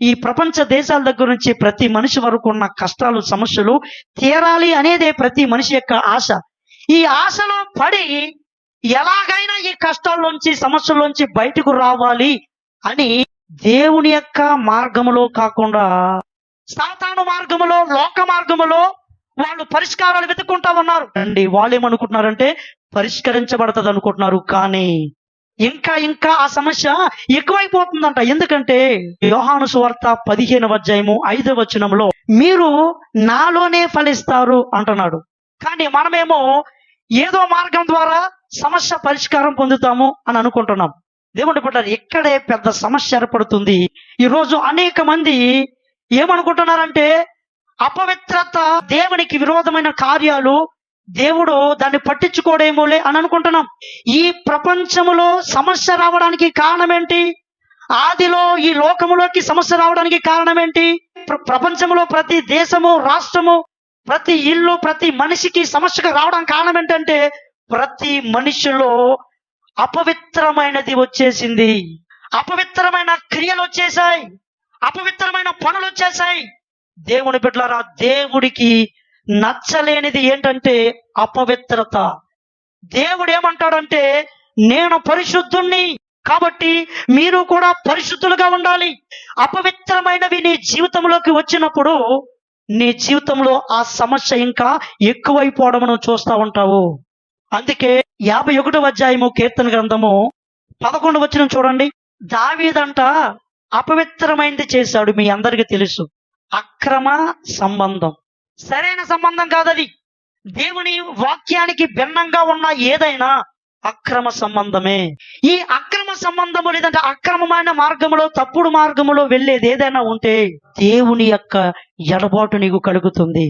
ఈ ప్రపంచ దేశాల దగ్గర నుంచి ప్రతి మనిషి వరకు ఉన్న కష్టాలు, సమస్యలు తీరాలి అనేదే ప్రతి మనిషి యొక్క ఆశ. ఈ ఆశలో పడి ఎలాగైనా ఈ కష్టాల్లోంచి, సమస్యల్లోంచి బయటకు రావాలి అని దేవుని యొక్క మార్గములో కాకుండా సాతాను మార్గములో, లోక మార్గములో వాళ్ళు పరిష్కారాలు వెతుక్కుంటా ఉన్నారు అండి. వాళ్ళు ఏమనుకుంటున్నారంటే పరిష్కరించబడుతుంది అనుకుంటున్నారు, కానీ ఇంకా ఇంకా ఆ సమస్య ఎక్కువైపోతుందంట. ఎందుకంటే యోహాను సువార్త 15వ అధ్యాయము 5వ వచనంలో మీరు నాలోనే ఫలిస్తారు అంటున్నాడు. కానీ మనమేమో ఏదో మార్గం ద్వారా సమస్య పరిష్కారం పొందుతాము అని అనుకుంటున్నాం. దేవుని బిడ్డలారా, ఇక్కడే పెద్ద సమస్య ఏర్పడుతుంది. ఈరోజు అనేక మంది ఏమనుకుంటున్నారంటే అపవిత్రత, దేవునికి విరోధమైన కార్యాలు, దేవుడు దాన్ని పట్టించుకోడేమోలే అని అనుకుంటున్నాం. ఈ ప్రపంచములో సమస్య రావడానికి కారణం ఏంటి? ఆదిలో ఈ లోకములోకి సమస్య రావడానికి కారణం ఏంటి? ప్రపంచంలో ప్రతి దేశము, రాష్ట్రము, ప్రతి ఇల్లు, ప్రతి మనిషికి సమస్యగా రావడానికి కారణం ఏంటంటే ప్రతి మనిషిలో అపవిత్రమైనది వచ్చేసింది. అపవిత్రమైన క్రియలు వచ్చేసాయి, అపవిత్రమైన పనులు వచ్చేసాయి. దేవుని బిడ్డలారా, దేవుడికి నచ్చలేనిది ఏంటంటే అపవిత్రత. దేవుడు ఏమంటాడంటే నేను పరిశుద్ధుణ్ణి, కాబట్టి మీరు కూడా పరిశుద్ధులుగా ఉండాలి. అపవిత్రమైనవి నీ జీవితంలోకి వచ్చినప్పుడు నీ జీవితంలో ఆ సమస్య ఇంకా ఎక్కువైపోవడం నువ్వు చూస్తూ ఉంటావు. అందుకే 51వ అధ్యాయము కీర్తన గ్రంథము 11వ వచనం చూడండి. దావీదంట అపవిత్రమైనది చేశాడు. మీ అందరికీ తెలుసు, అక్రమ సంబంధం. సరైన సంబంధం కాదది. దేవుని వాక్యానికి భిన్నంగా ఉన్న ఏదైనా అక్రమ సంబంధమే. ఈ అక్రమ సంబంధము లేదంటే అక్రమమైన మార్గములో, తప్పుడు మార్గములో వెళ్ళేది ఏదైనా ఉంటే దేవుని యొక్క ఎడబాటు నీకు కలుగుతుంది.